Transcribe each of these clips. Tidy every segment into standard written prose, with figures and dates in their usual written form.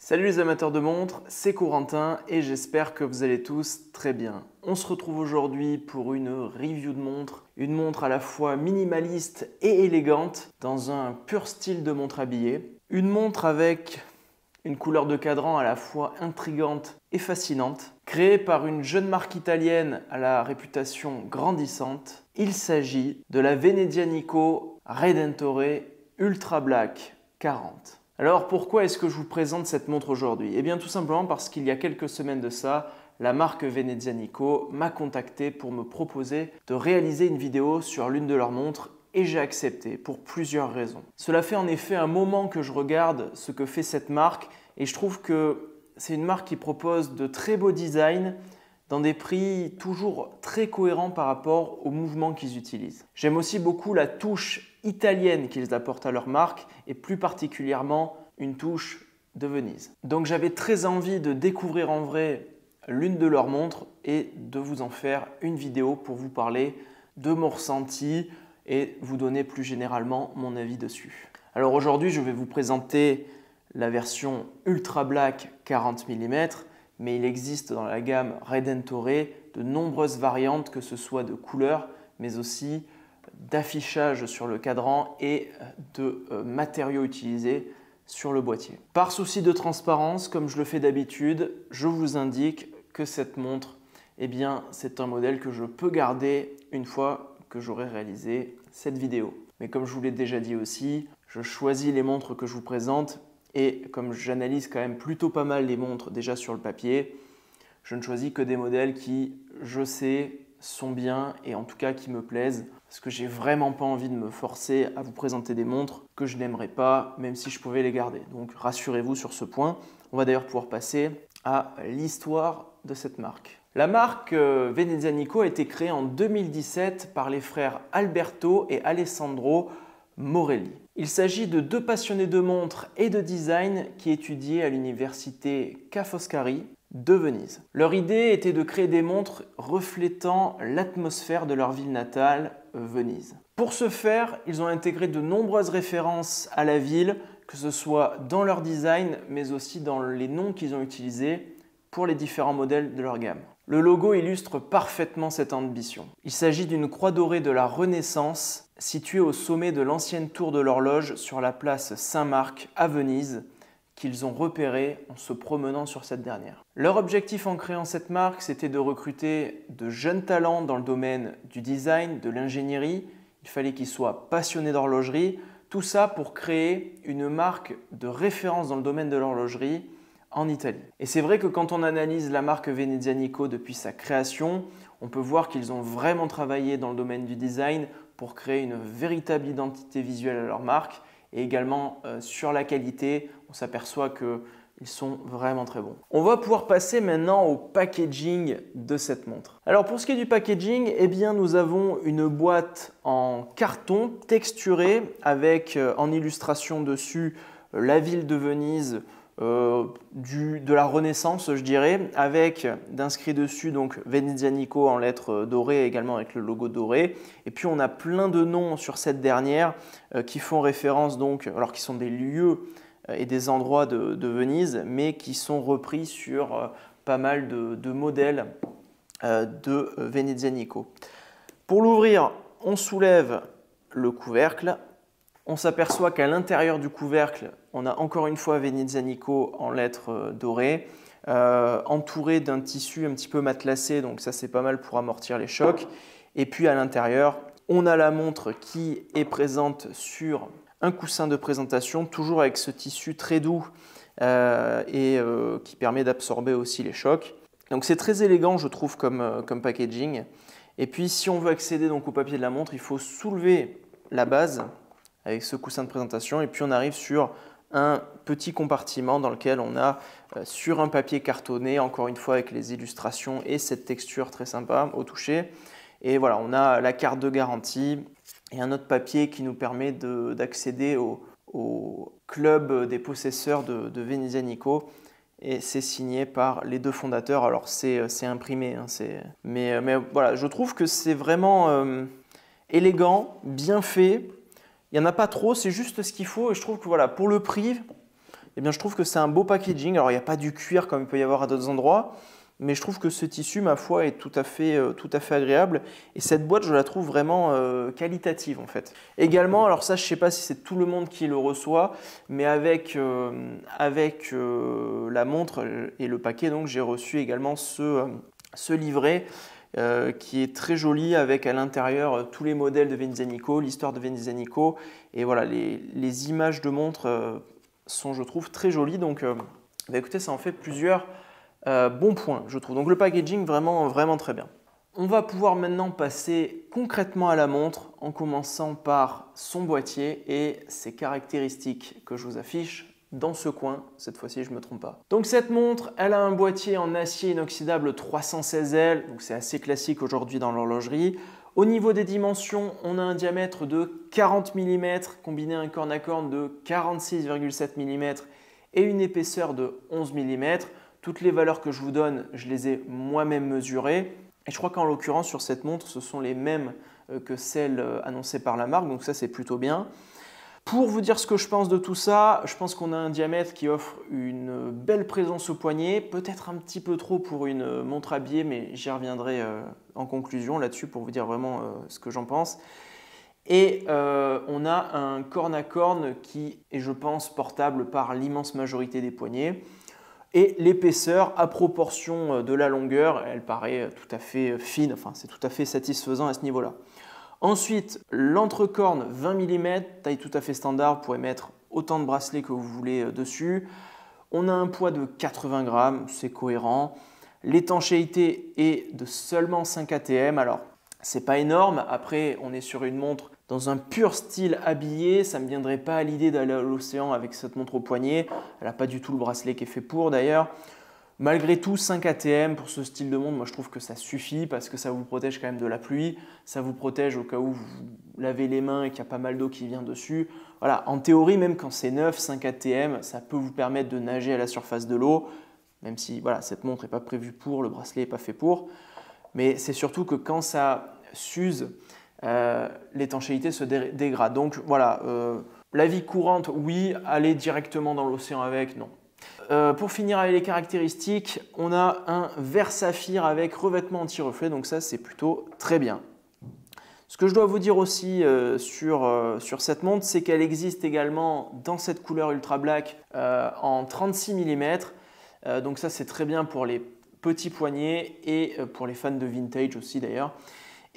Salut les amateurs de montres, c'est Corentin et j'espère que vous allez tous très bien. On se retrouve aujourd'hui pour une review de montre, une montre à la fois minimaliste et élégante dans un pur style de montre habillée. Une montre avec une couleur de cadran à la fois intrigante et fascinante, créée par une jeune marque italienne à la réputation grandissante. Il s'agit de la Venezianico Redentore Ultra Black 40. Alors pourquoi est-ce que je vous présente cette montre aujourd'hui? Eh bien tout simplement parce qu'il y a quelques semaines de ça, la marque Venezianico m'a contacté pour me proposer de réaliser une vidéo sur l'une de leurs montres et j'ai accepté pour plusieurs raisons. Cela fait en effet un moment que je regarde ce que fait cette marque et je trouve que c'est une marque qui propose de très beaux designs dans des prix toujours très cohérents par rapport aux mouvements qu'ils utilisent. J'aime aussi beaucoup la touche italienne qu'ils apportent à leur marque et plus particulièrement une touche de Venise. Donc j'avais très envie de découvrir en vrai l'une de leurs montres et de vous en faire une vidéo pour vous parler de mon ressenti et vous donner plus généralement mon avis dessus. Alors aujourd'hui, je vais vous présenter la version Ultra Black 40 mm, mais il existe dans la gamme Redentore de nombreuses variantes, que ce soit de couleurs, mais aussi d'affichage sur le cadran et de matériaux utilisés sur le boîtier. Par souci de transparence, comme je le fais d'habitude, je vous indique que cette montre, eh bien, c'est un modèle que je peux garder une fois que j'aurai réalisé cette vidéo. Mais comme je vous l'ai déjà dit aussi, je choisis les montres que je vous présente et comme j'analyse quand même plutôt pas mal les montres déjà sur le papier, je ne choisis que des modèles qui, je sais, sont bien et en tout cas qui me plaisent parce que j'ai vraiment pas envie de me forcer à vous présenter des montres que je n'aimerais pas, même si je pouvais les garder. Donc rassurez-vous sur ce point. On va d'ailleurs pouvoir passer à l'histoire de cette marque. La marque Venezianico a été créée en 2017 par les frères Alberto et Alessandro Morelli. Il s'agit de deux passionnés de montres et de design qui étudiaient à l'université Ca' Foscari de Venise. Leur idée était de créer des montres reflétant l'atmosphère de leur ville natale, Venise. Pour ce faire, ils ont intégré de nombreuses références à la ville, que ce soit dans leur design, mais aussi dans les noms qu'ils ont utilisés pour les différents modèles de leur gamme. Le logo illustre parfaitement cette ambition. Il s'agit d'une croix dorée de la Renaissance située au sommet de l'ancienne tour de l'horloge sur la place Saint-Marc à Venise, qu'ils ont repérée en se promenant sur cette dernière. Leur objectif en créant cette marque, c'était de recruter de jeunes talents dans le domaine du design, de l'ingénierie. Il fallait qu'ils soient passionnés d'horlogerie. Tout ça pour créer une marque de référence dans le domaine de l'horlogerie en Italie. Et c'est vrai que quand on analyse la marque Venezianico depuis sa création, on peut voir qu'ils ont vraiment travaillé dans le domaine du design pour créer une véritable identité visuelle à leur marque et également sur la qualité, on s'aperçoit qu'ils sont vraiment très bons. On va pouvoir passer maintenant au packaging de cette montre. Alors pour ce qui est du packaging, eh bien nous avons une boîte en carton texturé avec en illustration dessus la ville de Venise, de la Renaissance, je dirais, avec d'inscrit dessus donc Venezianico en lettres dorées, également avec le logo doré. Et puis on a plein de noms sur cette dernière qui font référence donc, alors qui sont des lieux et des endroits de Venise, mais qui sont repris sur pas mal de modèles de Venezianico. Pour l'ouvrir, on soulève le couvercle. On s'aperçoit qu'à l'intérieur du couvercle, on a encore une fois Venezianico en lettres dorées, entouré d'un tissu un petit peu matelassé, donc ça c'est pas mal pour amortir les chocs. Et puis à l'intérieur, on a la montre qui est présente sur un coussin de présentation, toujours avec ce tissu très doux qui permet d'absorber aussi les chocs. Donc c'est très élégant je trouve comme packaging. Et puis si on veut accéder donc au papier de la montre, il faut soulever la base avec ce coussin de présentation et puis on arrive sur un petit compartiment dans lequel on a sur un papier cartonné, encore une fois avec les illustrations et cette texture très sympa au toucher. Et voilà, on a la carte de garantie et un autre papier qui nous permet d'accéder au club des possesseurs de Venezianico et c'est signé par les deux fondateurs. Alors c'est imprimé, hein, mais voilà, je trouve que c'est vraiment élégant, bien fait. Il n'y en a pas trop, c'est juste ce qu'il faut et je trouve que voilà, pour le prix, eh bien, je trouve que c'est un beau packaging. Alors, il n'y a pas du cuir comme il peut y avoir à d'autres endroits, mais je trouve que ce tissu, ma foi, est tout à fait agréable. Et cette boîte, je la trouve vraiment qualitative, en fait. Également, alors ça, je ne sais pas si c'est tout le monde qui le reçoit, mais avec la montre et le paquet, donc j'ai reçu également ce livret qui est très joli avec à l'intérieur tous les modèles de Venzanico, l'histoire de Venzanico. Et voilà, les images de montre sont, je trouve, très jolies. Donc, bah, écoutez, ça en fait plusieurs bons points, je trouve. Donc, le packaging, vraiment, vraiment très bien. On va pouvoir maintenant passer concrètement à la montre en commençant par son boîtier et ses caractéristiques que je vous affiche dans ce coin. Cette fois-ci, je ne me trompe pas. Donc cette montre, elle a un boîtier en acier inoxydable 316L, donc c'est assez classique aujourd'hui dans l'horlogerie. Au niveau des dimensions, on a un diamètre de 40 mm combiné à un corne à corne de 46,7 mm et une épaisseur de 11 mm. Toutes les valeurs que je vous donne, je les ai moi-même mesurées. Et je crois qu'en l'occurrence, sur cette montre, ce sont les mêmes que celles annoncées par la marque, donc ça c'est plutôt bien. Pour vous dire ce que je pense de tout ça, je pense qu'on a un diamètre qui offre une belle présence au poignet, peut-être un petit peu trop pour une montre habillée, mais j'y reviendrai en conclusion là-dessus pour vous dire vraiment ce que j'en pense. Et on a un corne à corne qui est, je pense, portable par l'immense majorité des poignets. Et l'épaisseur, à proportion de la longueur, elle paraît tout à fait fine, enfin c'est tout à fait satisfaisant à ce niveau-là. Ensuite, l'entrecorne 20 mm, taille tout à fait standard, vous pourrez mettre autant de bracelets que vous voulez dessus. On a un poids de 80 grammes, c'est cohérent. L'étanchéité est de seulement 5 ATM, alors c'est pas énorme. Après, on est sur une montre dans un pur style habillé, ça ne me viendrait pas à l'idée d'aller à l'océan avec cette montre au poignet. Elle n'a pas du tout le bracelet qui est fait pour d'ailleurs. Malgré tout, 5 ATM pour ce style de montre, moi je trouve que ça suffit parce que ça vous protège quand même de la pluie, ça vous protège au cas où vous lavez les mains et qu'il y a pas mal d'eau qui vient dessus. Voilà, en théorie, même quand c'est neuf, 5 ATM, ça peut vous permettre de nager à la surface de l'eau, même si voilà, cette montre n'est pas prévue pour, le bracelet n'est pas fait pour. Mais c'est surtout que quand ça s'use, l'étanchéité se dégrade. Donc voilà, la vie courante, oui, aller directement dans l'océan avec, non. Pour finir avec les caractéristiques, on a un verre saphir avec revêtement anti-reflet, donc ça c'est plutôt très bien. Ce que je dois vous dire aussi sur cette montre, c'est qu'elle existe également dans cette couleur ultra black en 36 mm, donc ça c'est très bien pour les petits poignets et pour les fans de vintage aussi d'ailleurs.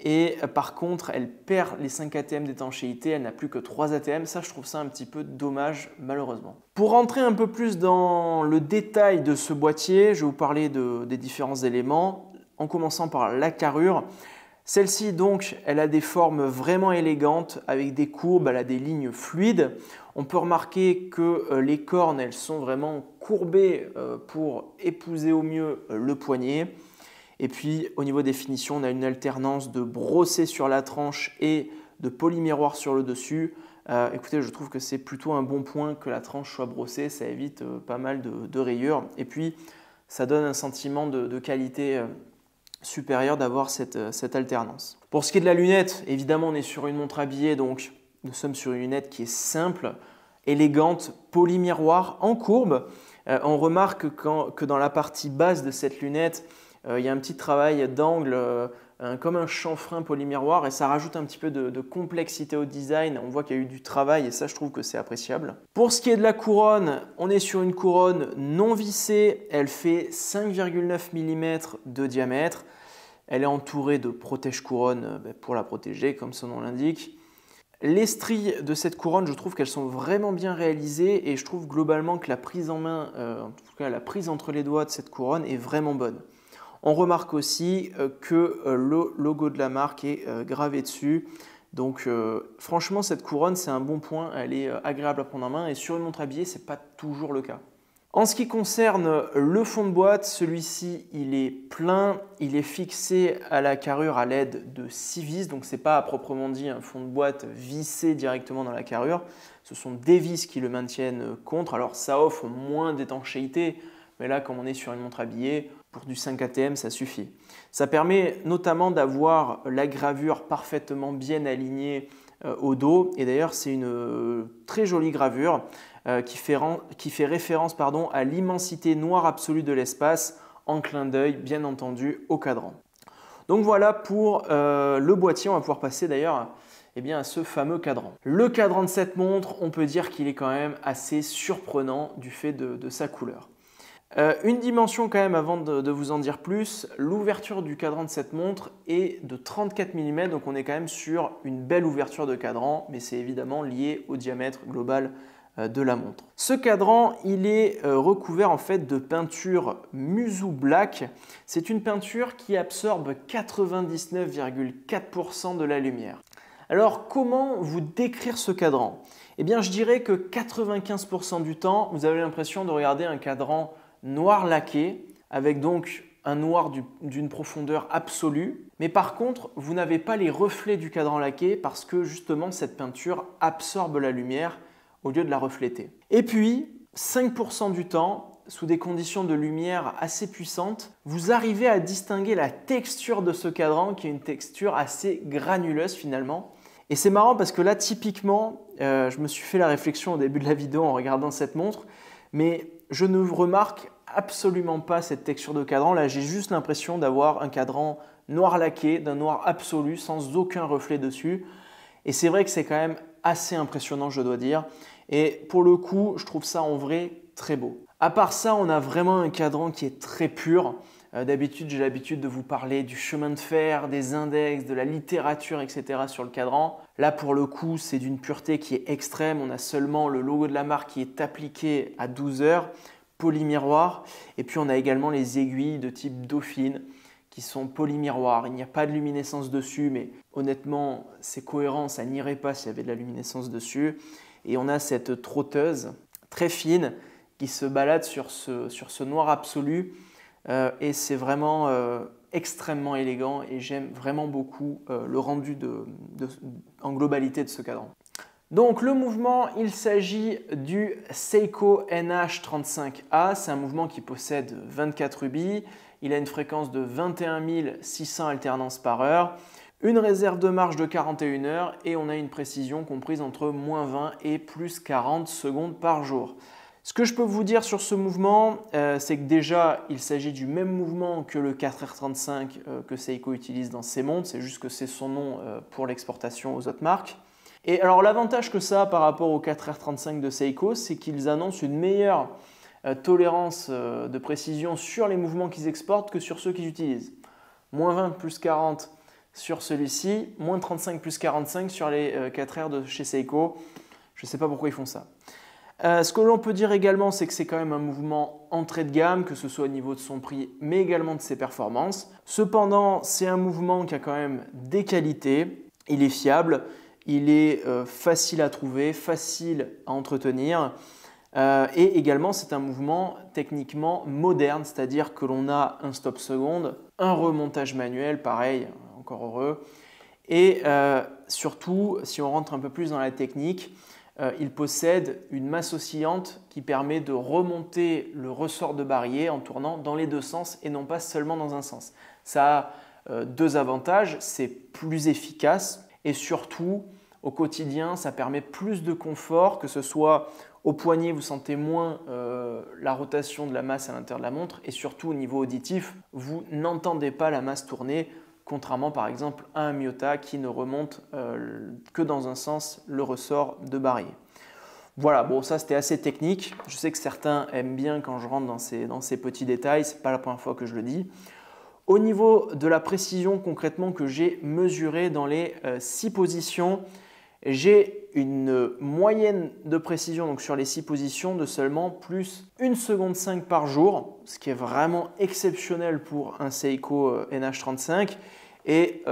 Et par contre, elle perd les 5 ATM d'étanchéité, elle n'a plus que 3 ATM. Ça, je trouve ça un petit peu dommage, malheureusement. Pour rentrer un peu plus dans le détail de ce boîtier, je vais vous parler des différents éléments, en commençant par la carrure. Celle-ci, donc, elle a des formes vraiment élégantes, avec des courbes, elle a des lignes fluides. On peut remarquer que les cornes, elles sont vraiment courbées pour épouser au mieux le poignet. Et puis au niveau des finitions, on a une alternance de brossé sur la tranche et de polymiroir sur le dessus. Écoutez, je trouve que c'est plutôt un bon point que la tranche soit brossée, ça évite pas mal de rayures. Et puis ça donne un sentiment de qualité supérieure d'avoir cette alternance. Pour ce qui est de la lunette, évidemment on est sur une montre habillée, donc nous sommes sur une lunette qui est simple, élégante, polymiroir en courbe. On remarque que dans la partie basse de cette lunette, il y a un petit travail d'angle comme un chanfrein polymiroir et ça rajoute un petit peu de complexité au design. On voit qu'il y a eu du travail et ça je trouve que c'est appréciable. Pour ce qui est de la couronne, on est sur une couronne non vissée. Elle fait 5,9 mm de diamètre. Elle est entourée de protège-couronne pour la protéger comme son nom l'indique. Les stries de cette couronne, je trouve qu'elles sont vraiment bien réalisées et je trouve globalement que la prise en main, en tout cas la prise entre les doigts de cette couronne est vraiment bonne. On remarque aussi que le logo de la marque est gravé dessus. Donc franchement, cette couronne, c'est un bon point. Elle est agréable à prendre en main et sur une montre habillée, ce n'est pas toujours le cas. En ce qui concerne le fond de boîte, celui-ci, il est plein. Il est fixé à la carrure à l'aide de 6 vis. Donc ce n'est pas à proprement dit un fond de boîte vissé directement dans la carrure. Ce sont des vis qui le maintiennent contre. Alors ça offre moins d'étanchéité. Mais là, comme on est sur une montre habillée, Pour du 5 ATM, ça suffit. Ça permet notamment d'avoir la gravure parfaitement bien alignée au dos. Et d'ailleurs, c'est une très jolie gravure qui fait référence à l'immensité noire absolue de l'espace, en clin d'œil, bien entendu, au cadran. Donc voilà pour le boîtier. On va pouvoir passer d'ailleurs à ce fameux cadran. Le cadran de cette montre, on peut dire qu'il est quand même assez surprenant du fait de sa couleur. Une dimension quand même avant de vous en dire plus, l'ouverture du cadran de cette montre est de 34 mm, donc on est quand même sur une belle ouverture de cadran, mais c'est évidemment lié au diamètre global de la montre. Ce cadran, il est recouvert en fait de peinture Musu Black. C'est une peinture qui absorbe 99,4% de la lumière. Alors comment vous décrire ce cadran? Eh bien je dirais que 95% du temps, vous avez l'impression de regarder un cadran noir laqué, avec donc un noir d'une profondeur absolue. Mais par contre, vous n'avez pas les reflets du cadran laqué parce que justement cette peinture absorbe la lumière au lieu de la refléter. Et puis, 5% du temps, sous des conditions de lumière assez puissantes, vous arrivez à distinguer la texture de ce cadran qui est une texture assez granuleuse finalement. Et c'est marrant parce que là, typiquement, je me suis fait la réflexion au début de la vidéo en regardant cette montre, mais je ne remarque absolument pas cette texture de cadran. Là, j'ai juste l'impression d'avoir un cadran noir laqué, d'un noir absolu, sans aucun reflet dessus. Et c'est vrai que c'est quand même assez impressionnant, je dois dire. Et pour le coup, je trouve ça en vrai très beau. À part ça, on a vraiment un cadran qui est très pur. D'habitude, j'ai l'habitude de vous parler du chemin de fer, des index, de la littérature, etc. sur le cadran. Là, pour le coup, c'est d'une pureté qui est extrême. On a seulement le logo de la marque qui est appliqué à 12 heures, polymiroir. Et puis, on a également les aiguilles de type Dauphine qui sont polymiroirs. Il n'y a pas de luminescence dessus, mais honnêtement, c'est cohérent. Ça n'irait pas s'il y avait de la luminescence dessus. Et on a cette trotteuse très fine qui se balade sur ce noir absolu. Et c'est vraiment extrêmement élégant et j'aime vraiment beaucoup le rendu en globalité de ce cadran. Donc le mouvement, il s'agit du Seiko NH35A. C'est un mouvement qui possède 24 rubis. Il a une fréquence de 21 600 alternances par heure, une réserve de marche de 41 heures et on a une précision comprise entre -20 et +40 secondes par jour. Ce que je peux vous dire sur ce mouvement, c'est que déjà, il s'agit du même mouvement que le 4R35 que Seiko utilise dans ses montres. C'est juste que c'est son nom pour l'exportation aux autres marques. Et alors l'avantage que ça a par rapport au 4R35 de Seiko, c'est qu'ils annoncent une meilleure tolérance de précision sur les mouvements qu'ils exportent que sur ceux qu'ils utilisent. -20 +40 sur celui-ci, -35 +45 sur les 4R de chez Seiko. Je ne sais pas pourquoi ils font ça. Ce que l'on peut dire également, c'est que c'est quand même un mouvement entrée de gamme, que ce soit au niveau de son prix, mais également de ses performances. Cependant, c'est un mouvement qui a quand même des qualités. Il est fiable, il est facile à trouver, facile à entretenir. Et également, c'est un mouvement techniquement moderne, c'est-à-dire que l'on a un stop seconde, un remontage manuel, pareil, encore heureux. Et surtout, si on rentre un peu plus dans la technique, il possède une masse oscillante qui permet de remonter le ressort de barillet en tournant dans les deux sens et non pas seulement dans un sens. Ça a deux avantages, c'est plus efficace et surtout au quotidien ça permet plus de confort, que ce soit au poignet vous sentez moins la rotation de la masse à l'intérieur de la montre et surtout au niveau auditif vous n'entendez pas la masse tourner. Contrairement par exemple à un Miyota qui ne remonte que dans un sens le ressort de barillet. Voilà, bon ça c'était assez technique. Je sais que certains aiment bien quand je rentre dans ces petits détails, ce n'est pas la première fois que je le dis. Au niveau de la précision concrètement que j'ai mesurée dans les 6 positions, j'ai une moyenne de précision donc sur les 6 positions de seulement plus 1,5 seconde par jour, ce qui est vraiment exceptionnel pour un Seiko NH35. Et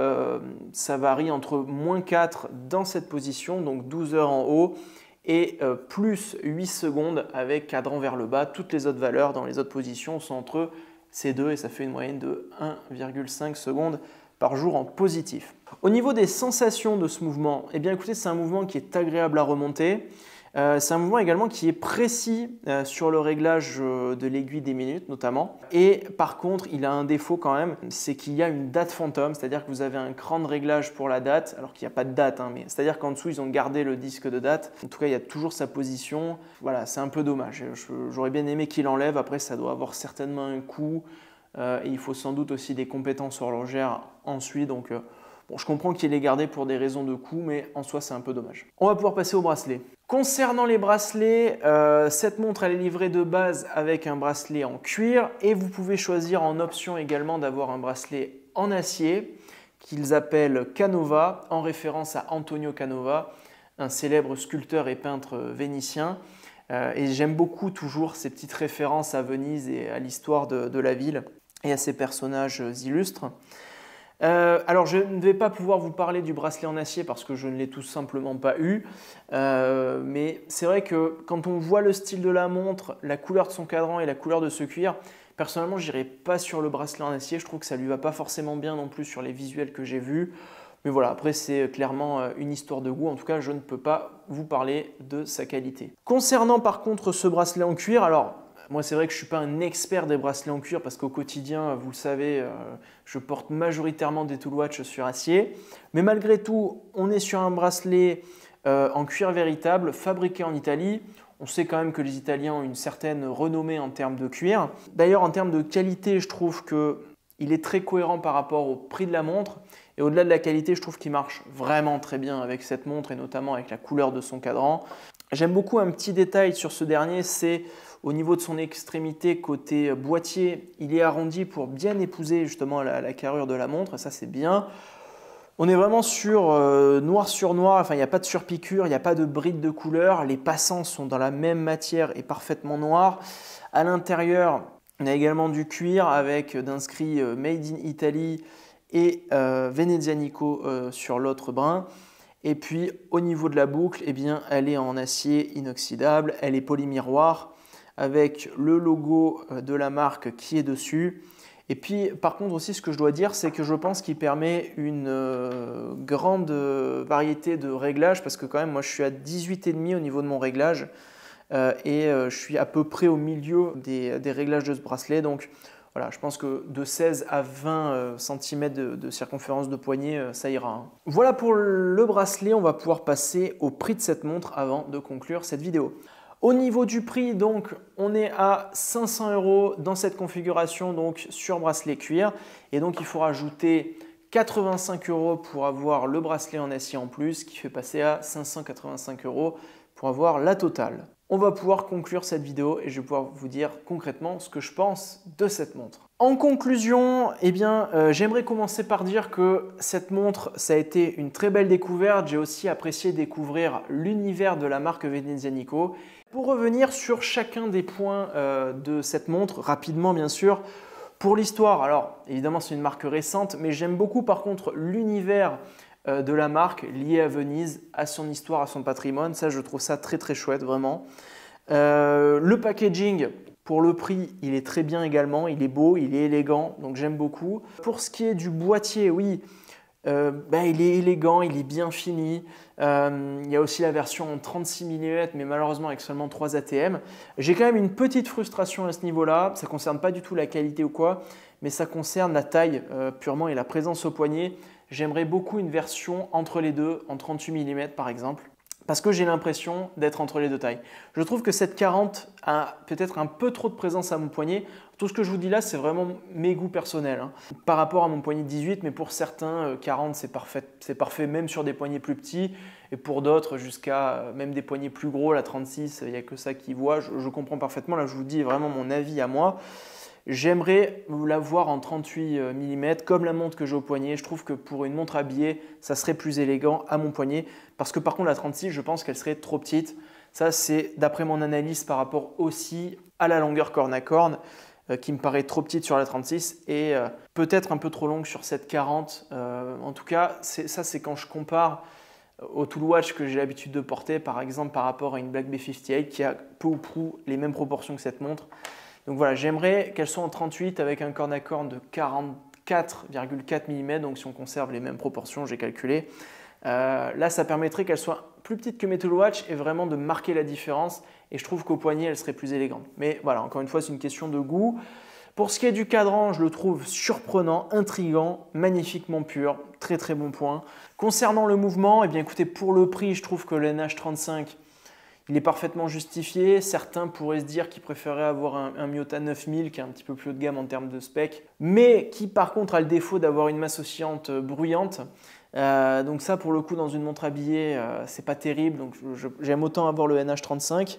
ça varie entre -4 dans cette position, donc 12 heures en haut, et plus 8 secondes avec cadran vers le bas. Toutes les autres valeurs dans les autres positions sont entre ces deux et ça fait une moyenne de 1,5 secondes par jour en positif. Au niveau des sensations de ce mouvement, eh bien écoutez, c'est un mouvement qui est agréable à remonter. C'est un mouvement également qui est précis sur le réglage de l'aiguille des minutes notamment. Et par contre, il a un défaut quand même, c'est qu'il y a une date fantôme, c'est-à-dire que vous avez un cran de réglage pour la date, alors qu'il n'y a pas de date, hein, mais c'est-à-dire qu'en dessous, ils ont gardé le disque de date. En tout cas, il y a toujours sa position. Voilà, c'est un peu dommage. J'aurais bien aimé qu'il enlève. Après, ça doit avoir certainement un coût. Et il faut sans doute aussi des compétences horlogères ensuite. Donc, bon, je comprends qu'il ait gardé pour des raisons de coût, mais en soi, c'est un peu dommage. On va pouvoir passer au bracelet. Concernant les bracelets, cette montre elle est livrée de base avec un bracelet en cuir et vous pouvez choisir en option également d'avoir un bracelet en acier qu'ils appellent Canova en référence à Antonio Canova, un célèbre sculpteur et peintre vénitien. Et j'aime beaucoup toujours ces petites références à Venise et à l'histoire de la ville et à ses personnages illustres. Alors je ne vais pas pouvoir vous parler du bracelet en acier parce que je ne l'ai tout simplement pas eu, mais c'est vrai que quand on voit le style de la montre, la couleur de son cadran et la couleur de ce cuir, personnellement je n'irai pas sur le bracelet en acier, je trouve que ça ne lui va pas forcément bien non plus sur les visuels que j'ai vus, mais voilà, après c'est clairement une histoire de goût, en tout cas je ne peux pas vous parler de sa qualité. Concernant par contre ce bracelet en cuir, alors moi, c'est vrai que je ne suis pas un expert des bracelets en cuir parce qu'au quotidien, vous le savez, je porte majoritairement des Tool Watch sur acier. Mais malgré tout, on est sur un bracelet en cuir véritable, fabriqué en Italie. On sait quand même que les Italiens ont une certaine renommée en termes de cuir. D'ailleurs, en termes de qualité, je trouve qu'il est très cohérent par rapport au prix de la montre. Et au-delà de la qualité, je trouve qu'il marche vraiment très bien avec cette montre et notamment avec la couleur de son cadran. J'aime beaucoup un petit détail sur ce dernier, c'est au niveau de son extrémité côté boîtier, il est arrondi pour bien épouser justement la carrure de la montre, ça c'est bien. On est vraiment sur noir sur noir, enfin il n'y a pas de surpiqûre, il n'y a pas de bride de couleur, les passants sont dans la même matière et parfaitement noirs. À l'intérieur, on a également du cuir avec d'inscrits Made in Italy et Venezianico sur l'autre brin. Et puis au niveau de la boucle, eh bien, elle est en acier inoxydable, elle est polymiroir avec le logo de la marque qui est dessus. Et puis par contre aussi ce que je dois dire, c'est que je pense qu'il permet une grande variété de réglages parce que quand même moi je suis à 18,5 au niveau de mon réglage et je suis à peu près au milieu des réglages de ce bracelet. Donc voilà, je pense que de 16 à 20 cm de circonférence de poignet, ça ira. Hein. Voilà pour le bracelet, on va pouvoir passer au prix de cette montre avant de conclure cette vidéo. Au niveau du prix, donc, on est à 500 € dans cette configuration donc, sur bracelet cuir. Et donc, il faut rajouter 85 € pour avoir le bracelet en acier en plus, qui fait passer à 585 € pour avoir la totale. On va pouvoir conclure cette vidéo et je vais pouvoir vous dire concrètement ce que je pense de cette montre. En conclusion, eh bien, j'aimerais commencer par dire que cette montre, ça a été une très belle découverte. J'ai aussi apprécié découvrir l'univers de la marque Venezianico. Pour revenir sur chacun des points de cette montre, rapidement bien sûr, pour l'histoire, alors évidemment c'est une marque récente, mais j'aime beaucoup par contre l'univers de la marque lié à Venise, à son histoire, à son patrimoine. Ça, je trouve ça très très chouette, vraiment. Le packaging, pour le prix, il est très bien également. Il est beau, il est élégant, donc j'aime beaucoup. Pour ce qui est du boîtier, oui, il est élégant, il est bien fini. Il y a aussi la version en 36 mm, mais malheureusement avec seulement 3 ATM. J'ai quand même une petite frustration à ce niveau-là. Ça ne concerne pas du tout la qualité ou quoi, mais ça concerne la taille purement et la présence au poignet. J'aimerais beaucoup une version entre les deux, en 38 mm par exemple, parce que j'ai l'impression d'être entre les deux tailles. Je trouve que cette 40 a peut-être un peu trop de présence à mon poignet. Tout ce que je vous dis là, c'est vraiment mes goûts personnels. Hein. Par rapport à mon poignet 18, mais pour certains, 40 c'est parfait même sur des poignets plus petits. Et pour d'autres, jusqu'à même des poignets plus gros, la 36, il n'y a que ça qui voit. Je comprends parfaitement, là je vous dis vraiment mon avis à moi. J'aimerais la voir en 38 mm comme la montre que j'ai au poignet. Je trouve que pour une montre habillée, ça serait plus élégant à mon poignet. Parce que par contre la 36, je pense qu'elle serait trop petite. Ça c'est d'après mon analyse par rapport aussi à la longueur corne à corne qui me paraît trop petite sur la 36 et peut-être un peu trop longue sur cette 40. En tout cas, ça c'est quand je compare au Tool Watch que j'ai l'habitude de porter, par exemple par rapport à une Black B58 qui a peu ou prou les mêmes proportions que cette montre. Donc voilà, j'aimerais qu'elle soit en 38 avec un corne à corne de 44,4 mm, donc si on conserve les mêmes proportions, j'ai calculé, Là, ça permettrait qu'elle soit plus petite que mes Tool Watch et vraiment de marquer la différence. Et je trouve qu'au poignet, elle serait plus élégante. Mais voilà, encore une fois, c'est une question de goût. Pour ce qui est du cadran, je le trouve surprenant, intriguant, magnifiquement pur, très très bon point. Concernant le mouvement, eh bien écoutez, pour le prix, je trouve que le NH35, il est parfaitement justifié. Certains pourraient se dire qu'ils préféraient avoir un Miyota 9000 qui est un petit peu plus haut de gamme en termes de spec, mais qui par contre a le défaut d'avoir une masse oscillante bruyante. Donc ça, pour le coup, dans une montre habillée, c'est pas terrible. Donc j'aime autant avoir le NH35.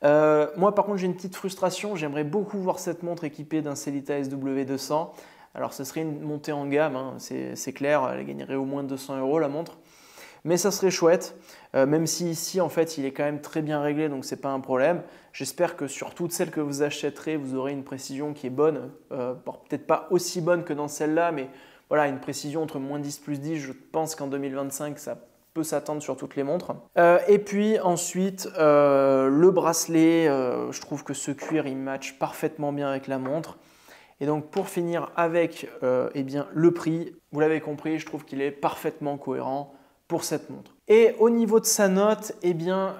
Moi, par contre, j'ai une petite frustration. J'aimerais beaucoup voir cette montre équipée d'un Sellita SW200. Alors, ce serait une montée en gamme, hein, c'est clair. Elle gagnerait au moins 200 € la montre. Mais ça serait chouette, même si ici, en fait, il est quand même très bien réglé, donc ce n'est pas un problème. J'espère que sur toutes celles que vous achèterez, vous aurez une précision qui est bonne. Peut-être pas aussi bonne que dans celle-là, mais voilà, une précision entre moins 10 plus 10, je pense qu'en 2025, ça peut s'attendre sur toutes les montres. Et puis ensuite, le bracelet, je trouve que ce cuir, il match parfaitement bien avec la montre. Et donc pour finir avec eh bien, le prix, vous l'avez compris, je trouve qu'il est parfaitement cohérent pour cette montre. Et au niveau de sa note, eh bien,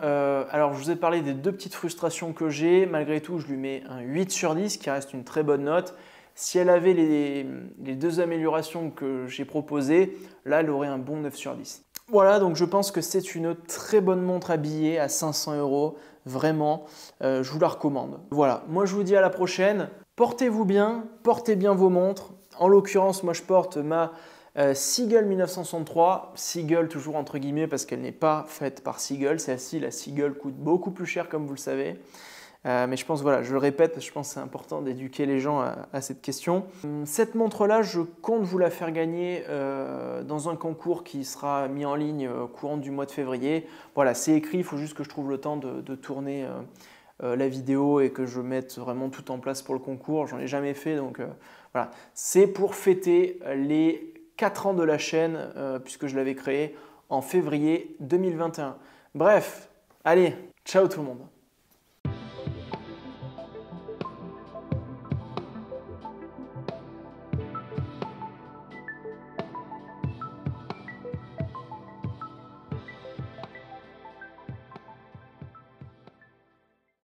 alors je vous ai parlé des deux petites frustrations que j'ai. Malgré tout, je lui mets un 8 sur 10, qui reste une très bonne note. Si elle avait les deux améliorations que j'ai proposées, là, elle aurait un bon 9 sur 10. Voilà, donc je pense que c'est une très bonne montre habillée à 500 €. Vraiment, je vous la recommande. Voilà, moi je vous dis à la prochaine. Portez-vous bien, portez bien vos montres. En l'occurrence, moi je porte ma Seagull 1963. Seagull toujours entre guillemets parce qu'elle n'est pas faite par Seagull. Celle-ci, la Seagull, coûte beaucoup plus cher comme vous le savez. Mais je pense, voilà, je le répète, je pense que c'est important d'éduquer les gens à cette question. Cette montre-là, je compte vous la faire gagner dans un concours qui sera mis en ligne courant du mois de février. Voilà, c'est écrit, il faut juste que je trouve le temps de tourner la vidéo et que je mette vraiment tout en place pour le concours. J'en ai jamais fait, donc voilà. C'est pour fêter les 4 ans de la chaîne, puisque je l'avais créée en février 2021. Bref, allez, ciao tout le monde.